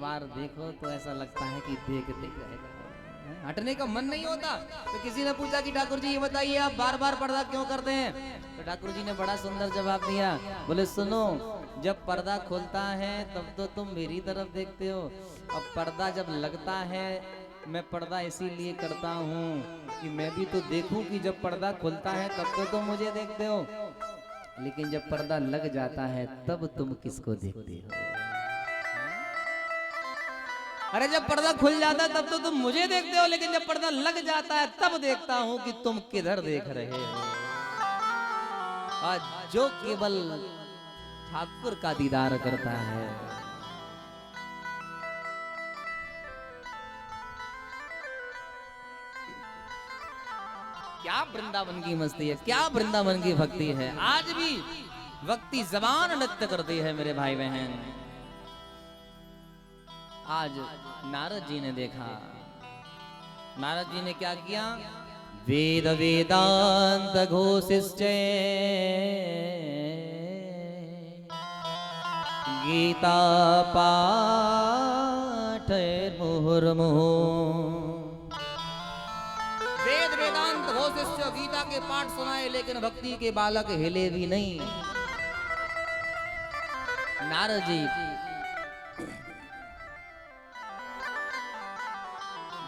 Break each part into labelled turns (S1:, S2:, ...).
S1: बार देखो तो ऐसा लगता है कि देखते ही रह जाओ, हटने का मन नहीं होता। तो किसी ने पूछा कि ठाकुर जी ये बताइए आप बार बार पर्दा क्यों करते हैं? तो ठाकुर जी ने बड़ा सुंदर जवाब दिया, बोले सुनो, जब पर्दा खुलता है तब तो तुम मेरी तरफ देखते हो, अब पर्दा जब लगता है, मैं पर्दा इसीलिए करता हूँ कि मैं भी तो देखूं कि जब पर्दा खुलता है तब तो तुम मुझे देखते हो, लेकिन जब पर्दा लग जाता है तब तुम किसको देखते हो? अरे जब पर्दा खुल जाता है तब तो तुम मुझे देखते हो, लेकिन जब पर्दा लग जाता है तब देखता हूं कि तुम किधर देख रहे हो। आज जो केवल ठाकुर का दीदार करता है, क्या वृंदावन की मस्ती है, क्या वृंदावन की भक्ति है। आज भी भक्ति जबान नृत्य करती है मेरे भाई बहन। आज नारद जी ने देखा, नारद जी ने क्या किया? वेद वेदांत घोषिश्च गीता पाठ मुहुर्मुहु। वेद वेदांत घोषिश्च, गीता के पाठ सुनाए लेकिन भक्ति के बालक हिले भी नहीं। नारद जी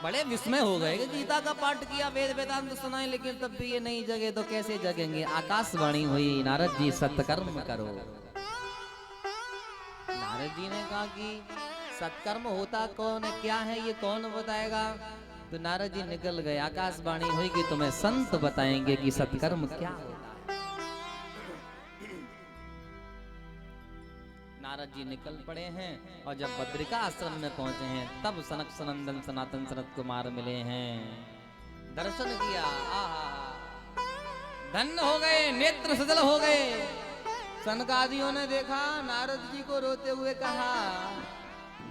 S1: बड़े विस्मय हो गए कि गीता का पाठ किया, वेद वेदांत सुनाए, लेकिन तब भी ये नहीं जगे तो कैसे जगेंगे? आकाशवाणी हुई, नारद जी सत्कर्म करो। नारद जी ने कहा कि सत्कर्म होता कौन है, क्या है ये, कौन बताएगा? तो नारद जी निकल गए, आकाशवाणी हुई कि तुम्हें संत बताएंगे कि सत्कर्म क्या होता है। नारद जी निकल पड़े हैं और जब बद्रिका आश्रम में पहुंचे हैं तब सनक सनंदन सनातन सनत कुमार मिले हैं। दर्शन किया, आहा, धन्य हो गए, नेत्र सजल हो गए। सनकादियों ने देखा नारद जी को रोते हुए, कहा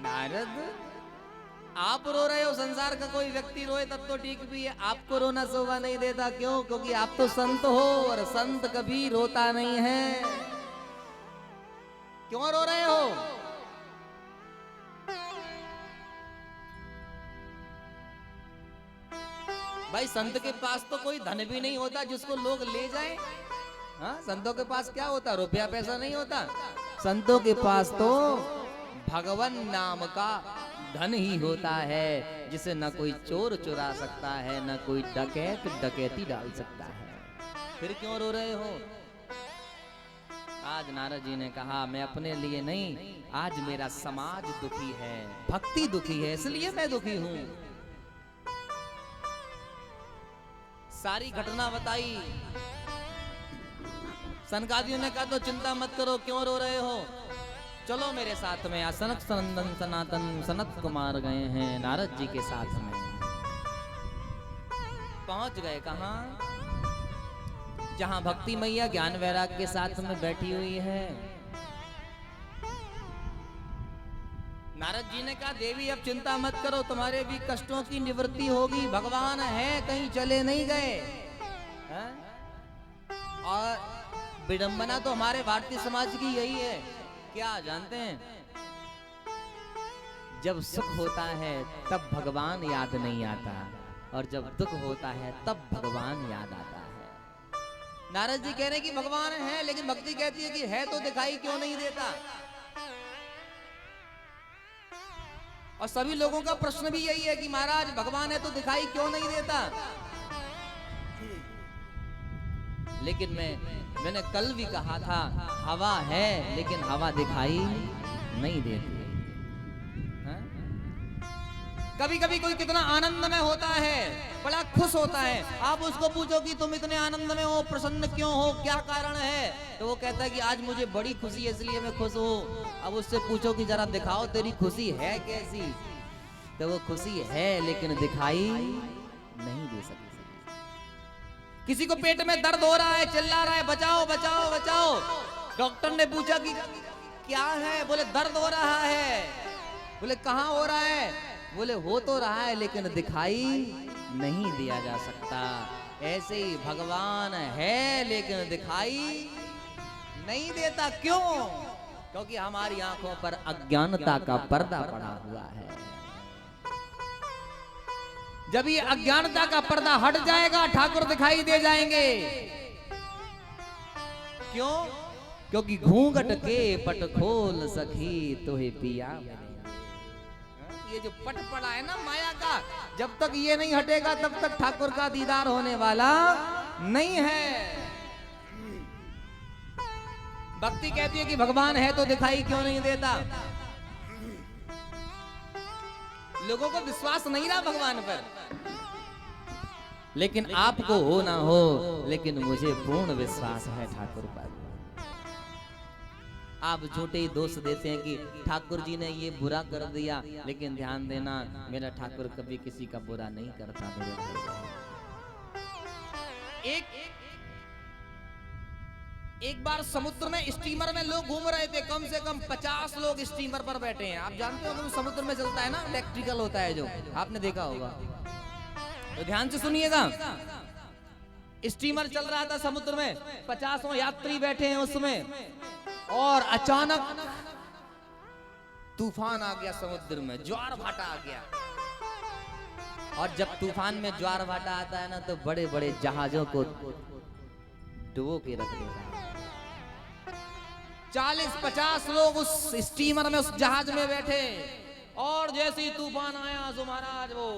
S1: नारद आप रो रहे हो, संसार का कोई व्यक्ति रोए तब तो ठीक भी है, आपको रोना शोभा नहीं देता। क्यों? क्योंकि आप तो संत हो और संत कभी रोता नहीं है। क्यों रो रहे हो? भाई संत के पास तो कोई धन भी नहीं होता जिसको लोग ले जाएं। हाँ, संतों के पास क्या होता? रुपया पैसा नहीं होता। संतों के पास तो भगवान नाम का धन ही होता है, जिसे न कोई चोर चुरा सकता है, न कोई डकैत डकैती डाल सकता है। फिर क्यों रो रहे हो? आज नारद जी ने कहा मैं अपने लिए नहीं, आज मेरा समाज दुखी है, भक्ति दुखी है, इसलिए मैं दुखी हूं। सारी घटना बताई। सनकादियों ने कहा तो चिंता मत करो, क्यों रो रहे हो, चलो मेरे साथ में। सनक सनंदन सनातन सनत कुमार गए हैं नारद जी के साथ में। पहुंच गए कहां? जहां भक्ति मैया ज्ञान वैराग के साथ में बैठी हुई है। नारद जी ने कहा देवी अब चिंता मत करो, तुम्हारे भी कष्टों की निवृत्ति होगी, भगवान है, कहीं चले नहीं गए। और विडंबना तो हमारे भारतीय समाज की यही है, क्या जानते हैं? जब सुख होता है तब भगवान याद नहीं आता, और जब दुख होता है तब भगवान याद आता है। नारद जी कह रहे हैं कि भगवान है, लेकिन भक्ति कहती है कि है तो दिखाई क्यों नहीं देता। और सभी लोगों का प्रश्न भी यही है कि महाराज भगवान है तो दिखाई क्यों नहीं देता। लेकिन मैंने कल भी कहा था, हवा है लेकिन हवा दिखाई नहीं देती। कभी कभी कोई कितना आनंद में होता है, बड़ा खुश होता है, आप उसको पूछो कि तुम इतने आनंद में हो, प्रसन्न क्यों हो, क्या कारण है, तो वो कहता है कि आज मुझे बड़ी खुशी है इसलिए मैं खुश हूँ। अब उससे पूछो कि जरा दिखाओ तेरी खुशी है कैसी, तो वो खुशी है लेकिन दिखाई नहीं दे सकती। किसी को पेट में दर्द हो रहा है, चिल्ला रहा है बचाओ बचाओ बचाओ, डॉक्टर ने पूछा कि क्या है, बोले दर्द हो रहा है। बोले कहाँ हो रहा है? बोले हो तो रहा है लेकिन दिखाई नहीं दिया जा सकता। ऐसे ही भगवान है लेकिन दिखाई नहीं देता। क्यों? क्योंकि हमारी आंखों पर अज्ञानता का पर्दा पड़ा हुआ है। जब ये अज्ञानता का पर्दा हट जाएगा ठाकुर दिखाई दे जाएंगे। क्यों? क्योंकि घूंघट के पट खोल सखी तोहे पिया। ये जो पट पड़ा है ना माया का, जब तक ये नहीं हटेगा तब तक ठाकुर का दीदार होने वाला नहीं है। भक्ति कहती है कि भगवान है तो दिखाई क्यों नहीं देता। लोगों को विश्वास नहीं रहा भगवान पर, लेकिन आपको हो ना हो, लेकिन मुझे पूर्ण विश्वास है ठाकुर पर। आप झूठे ही दोष देते हैं कि ठाकुर जी ने ये बुरा कर दिया, लेकिन ध्यान देना मेरा ठाकुर कभी किसी का बुरा नहीं करता। मेरे भाई एक बार समुद्र में स्टीमर में लोग घूम रहे थे, कम से कम 50 लोग स्टीमर पर बैठे हैं। आप जानते हो कि समुद्र में चलता है ना, इलेक्ट्रिकल होता है, जो आपने देखा होगा। तो ध्यान से सुनिएगा, स्टीमर चल रहा था समुद्र में, 50 यात्री बैठे हैं उसमें, और अचानक तूफान आ गया समुद्र में, ज्वार भाटा आ गया। और जब तूफान में ज्वार भाटा आता है ना, तो बड़े बड़े जहाजों को डुबो के रख देता है। 40-50 लोग उस स्टीमर में, उस जहाज में बैठे, और जैसे ही तूफान आया तो महाराज वो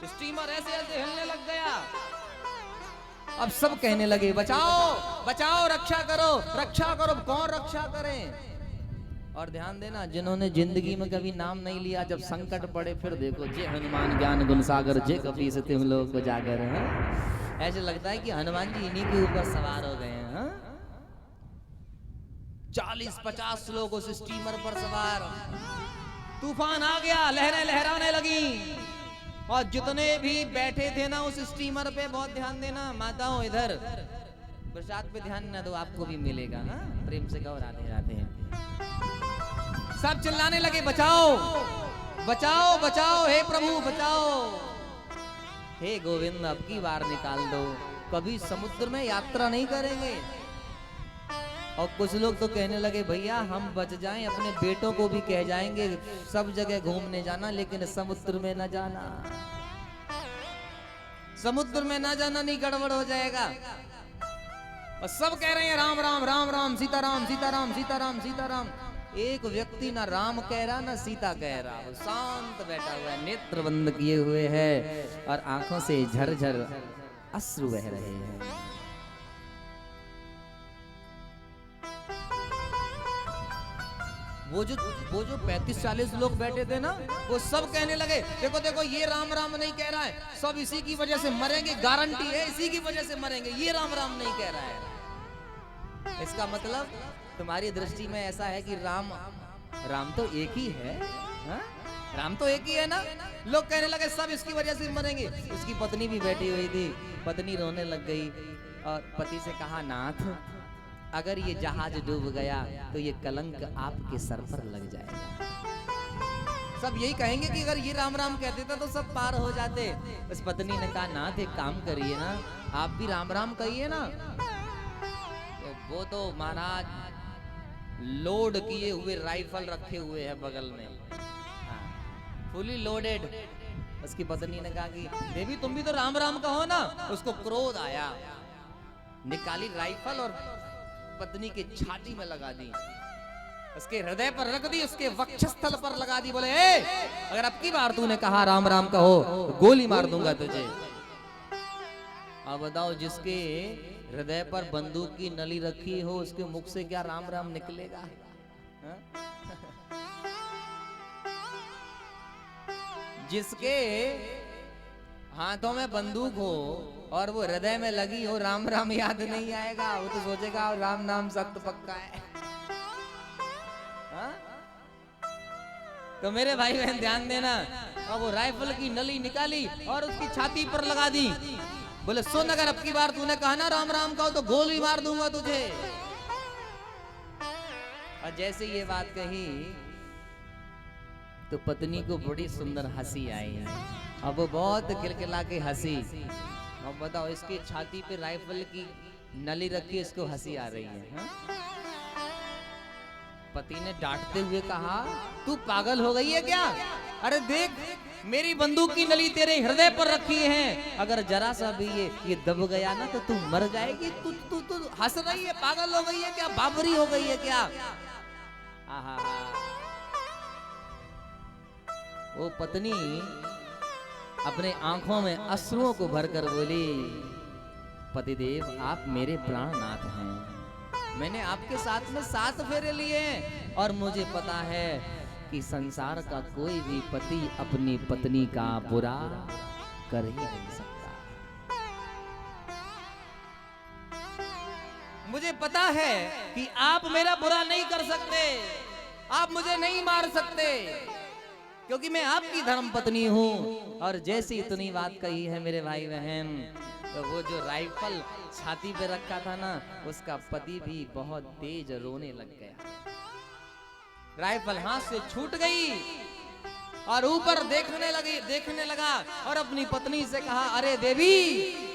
S1: स्टीमर ऐसे ऐसे हिलने लग गया। अब सब कहने लगे बचाओ बचाओ, रक्षा करो रक्षा करो। कौन रक्षा करे? और ध्यान देना, जिन्होंने जिंदगी में कभी नाम नहीं लिया, जब संकट पड़े फिर देखो, जय हनुमान ज्ञान गुण सागर, जय कपीस तिहुँ लोक को जागर है। ऐसे लगता है कि हनुमान जी इन्हीं के ऊपर सवार हो गए हैं। 40-50 लोग उस स्टीमर पर सवार, तूफान आ गया, लहरें लहराने लगी, और जितने भी बैठे थे ना उस स्टीमर पे, बहुत ध्यान देना माताओं, इधर प्रसाद पे ध्यान ना दो, आपको भी मिलेगा। हाँ, प्रेम से गौ राधे राधे। सब चिल्लाने लगे बचाओ बचाओ बचाओ, हे प्रभु बचाओ, हे गोविंद अब की बार निकाल दो, कभी समुद्र में यात्रा नहीं करेंगे। और कुछ लोग तो कहने लगे भैया हम बच जाएं, अपने बेटों को भी कह जाएंगे सब जगह घूमने जाना, लेकिन समुद्र में ना जाना, समुद्र में ना जाना, नहीं गड़बड़ हो जाएगा। और सब कह रहे हैं राम राम राम राम, सीताराम सीताराम सीताराम सीताराम। एक व्यक्ति ना राम कह रहा ना सीता कह रहा, वो शांत बैठा हुआ है, नेत्र बंद किए हुए है, और आंखों से झरझर अश्रु बह रहे हैं। वो जो 35-40 लोग बैठे थे ना, वो सब कहने लगे देखो देखो ये राम राम नहीं कह रहा है, सब इसी की वजह से मरेंगे, गारंटी है इसी की वजह से मरेंगे, ये राम राम नहीं कह रहा है। इसका मतलब तुम्हारी दृष्टि में ऐसा है कि राम तो एक ही है, हा? राम तो एक ही है ना। लोग कहने लगे सब इसकी वजह से मरेंगे। उसकी पत्नी भी बैठी हुई थी, पत्नी रोने लग गई, और पति से कहा नाथ अगर ये जहाज डूब गया तो ये कलंक आपके सर पर लग जाएगा। सब यही कहेंगे कि अगर ये राम राम कहते थे तो सब पार हो जाते। उस पत्नी ने कहा नाथ एक काम करिए ना, आप भी राम राम कहिए ना। तो वो तो महाराज लोड किए हुए राइफल रखे हुए है बगल में, फुली लोडेड। उसकी पत्नी ने कहा कि देवी तुम भी तो राम राम कहो ना। उसको क्रोध आया, निकाली राइफल और पत्नी के छाती में लगा दी, उसके हृदय पर रख दी, उसके वक्षस्थल पर लगा दी। बोले अगर अब की बार तूने कहा राम राम कहो तो गोली मार दूंगा तुझे। अब बताओ जिसके हृदय पर बंदूक की नली रखी हो उसके मुख से क्या राम राम निकलेगा? जिसके हाथों में बंदूक हो और वो हृदय में लगी हो, राम राम याद नहीं आएगा, वो तो सोचेगा राम नाम सख्त पक्का है। हा? तो मेरे भाई बहन ध्यान देना, और वो राइफल की नली निकाली और उसकी छाती पर लगा दी। बोले सुन अगर अब की बार तूने कहा ना राम राम कहो तो गोली मार दूंगा तुझे। और जैसे ये बात कही तो पत्नी को बड़ी सुंदर हंसी आई। अब वो बहुत खिलखिला के हंसी। अब बताओ इसकी छाती पे राइफल की नली रखी, इसको हंसी आ रही है। पति ने डांटते हुए कहा, तू पागल हो गई है क्या? अरे देख, मेरी बंदूक की नली तेरे हृदय पर रखी है, अगर जरा सा भी ये दब गया ना तो तू मर जाएगी। तू तू तू हंस रही है, पागल हो गई है क्या? बाबरी हो गई है क्या? आहा, वो पत्नी अपने आंखों में अश्रुओं को भरकर बोली, पतिदेव आप मेरे प्राणनाथ हैं, मैंने आपके साथ में 7 फेरे लिए हैं और मुझे पता है कि संसार का कोई भी पति अपनी पत्नी का बुरा कर ही नहीं सकता। मुझे पता है कि आप मेरा बुरा नहीं कर सकते, आप मुझे नहीं मार सकते, क्योंकि मैं आपकी धर्म पत्नी हूं। और जैसी इतनी बात कही है मेरे भाई बहन, तो वो जो राइफल छाती पे रखा था ना, उसका पति भी बहुत तेज रोने लग गया। राइफल हाथ से छूट गई और ऊपर देखने लगा और अपनी पत्नी से कहा, अरे देवी,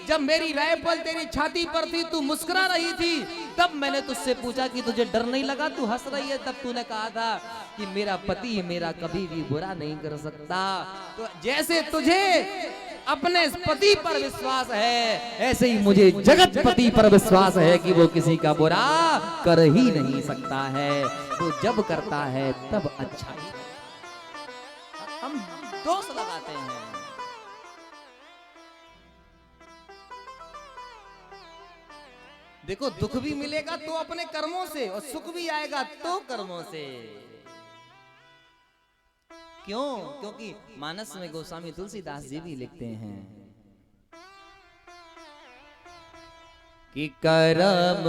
S1: जब मेरी राइफल तेरी छाती पर थी, तू मुस्कुरा रही थी, तब मैंने तुझसे पूछा कि तुझे डर नहीं लगा, तू हंस रही है, तब तूने कहा था कि मेरा पति मेरा कभी भी बुरा नहीं कर सकता। तो जैसे तुझे अपने पति पर विश्वास है, ऐसे ही मुझे जगत पति पर विश्वास है कि वो किसी का बुरा कर ही नहीं सकता है। वो जब करता है तब अच्छा ही। हम दोष लगाते हैं। देखो, दुख भी मिलेगा तो अपने कर्मों से, और सुख भी आएगा तो कर्मों से। क्यों? क्योंकि मानस में गोस्वामी तुलसीदास जी भी लिखते हैं कि कर्म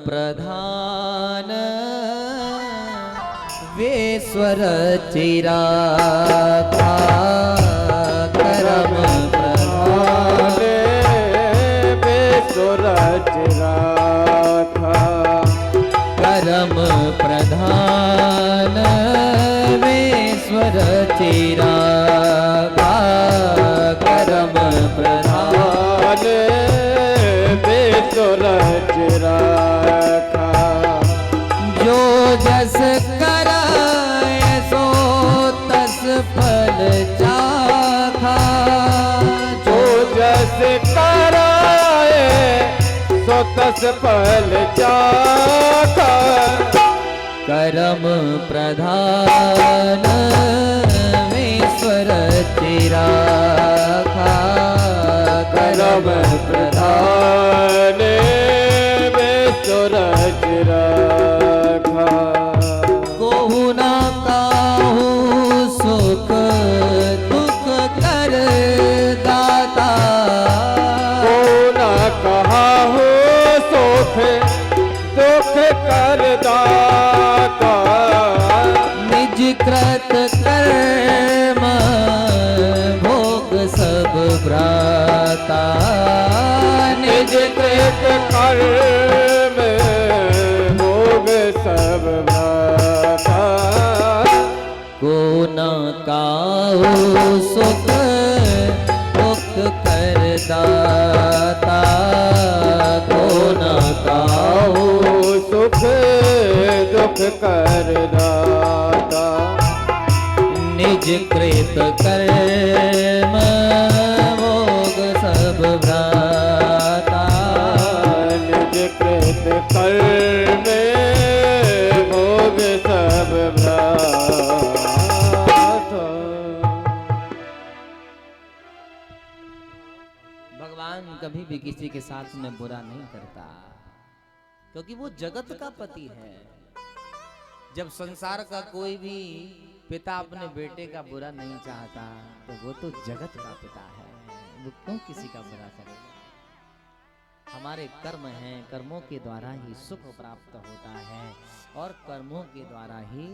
S1: प्रधान वेश्वर चिरागा, कर्म प्रधान वेश्वर चिरागा, कर्म प्रधान वेश्वर चिरागा, कर्म प्रधान वेश्वर चिरागा। जो जस कराए सो तस फल चाखा, जो जस कराए सो तस फल चाखा, कर्म प्रधान वेश्वर चिरागा, कर्म प्रधान वेश्वर चिरागा। कोहु ना काहू सुख दुख कर दाता, कोहु ना काहू सुख दुख कर दाता, निज कृत कर्म भोग सब भ्राता, निज कृत कर्म भोग सब भ्राता। को न काहू सुख दुख कर दाता, को न काहू सुख दुख कर दाता, निज कृत कर्म भोग सब भ्राता, निज कृत कर्म भोग सब भ्राता। भगवान कभी भी किसी के साथ में बुरा नहीं करता, क्योंकि वो जगत का पति है। जब संसार का कोई भी पिता अपने बेटे का बुरा नहीं चाहता, तो वो तो जगत का पिता है, वो क्यों किसी का बुरा करेगा? हमारे कर्म हैं, कर्मों के द्वारा ही सुख प्राप्त होता है और कर्मों के द्वारा ही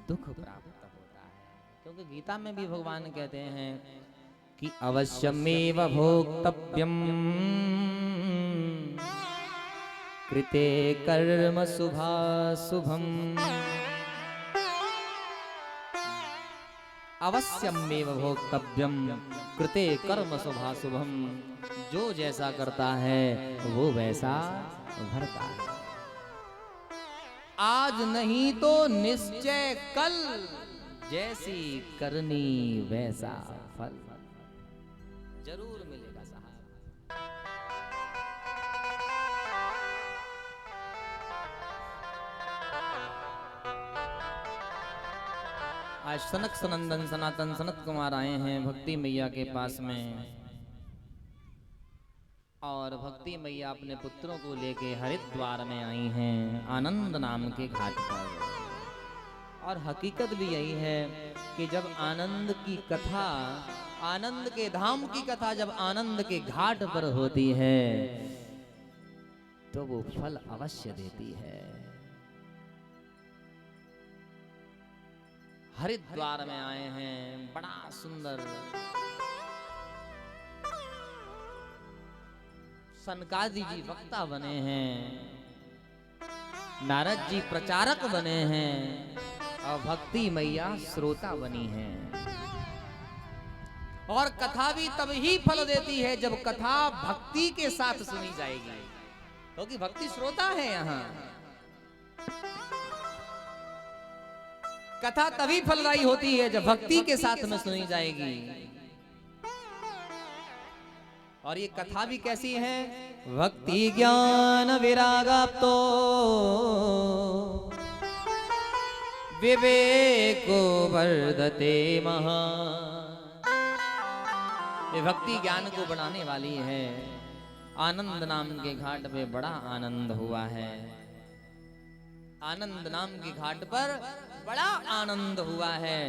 S1: दुख प्राप्त होता है। क्योंकि गीता में भी भगवान कहते हैं कि अवश्यमेव भोक्तव्यम कृते कर्म शुभाशुभम, अवश्यमेव भोक्तव्यम कृते कर्म शुभाशुभम। जो जैसा करता है वो वैसा भरता है। आज नहीं तो निश्चय कल, जैसी करनी वैसा फल। जरूर मिलेगा साहब। आज सनक सनंदन सनातन सनत कुमार आए हैं भक्ति मैया के पास में, और भक्ति मैया अपने पुत्रों को लेके हरिद्वार में आई हैं आनंद नाम के घाट पर। और हकीकत भी यही है कि जब आनंद की कथा, आनंद के धाम की कथा जब आनंद के घाट पर होती है तो वो फल अवश्य देती है। हरिद्वार में आए हैं, बड़ा सुंदर सनकादि जी वक्ता बने हैं, नारद जी प्रचारक बने हैं, और भक्ति मैया श्रोता बनी हैं। और कथा भी तब ही फल देती है जब कथा भक्ति के साथ सुनी जाएगी, क्योंकि भक्ति श्रोता है यहाँ। कथा तभी फलदायी होती है जब भक्ति के साथ में सुनी जाएगी। और ये कथा भी कैसी है? भक्ति ज्ञान विरागाप्तो विवेको वर्धते महा। ये भक्ति ज्ञान को बढ़ाने वाली है। आनंद नाम के घाट पे बड़ा आनंद हुआ है। आनंद नाम के घाट पर बड़ा आनंद हुआ है।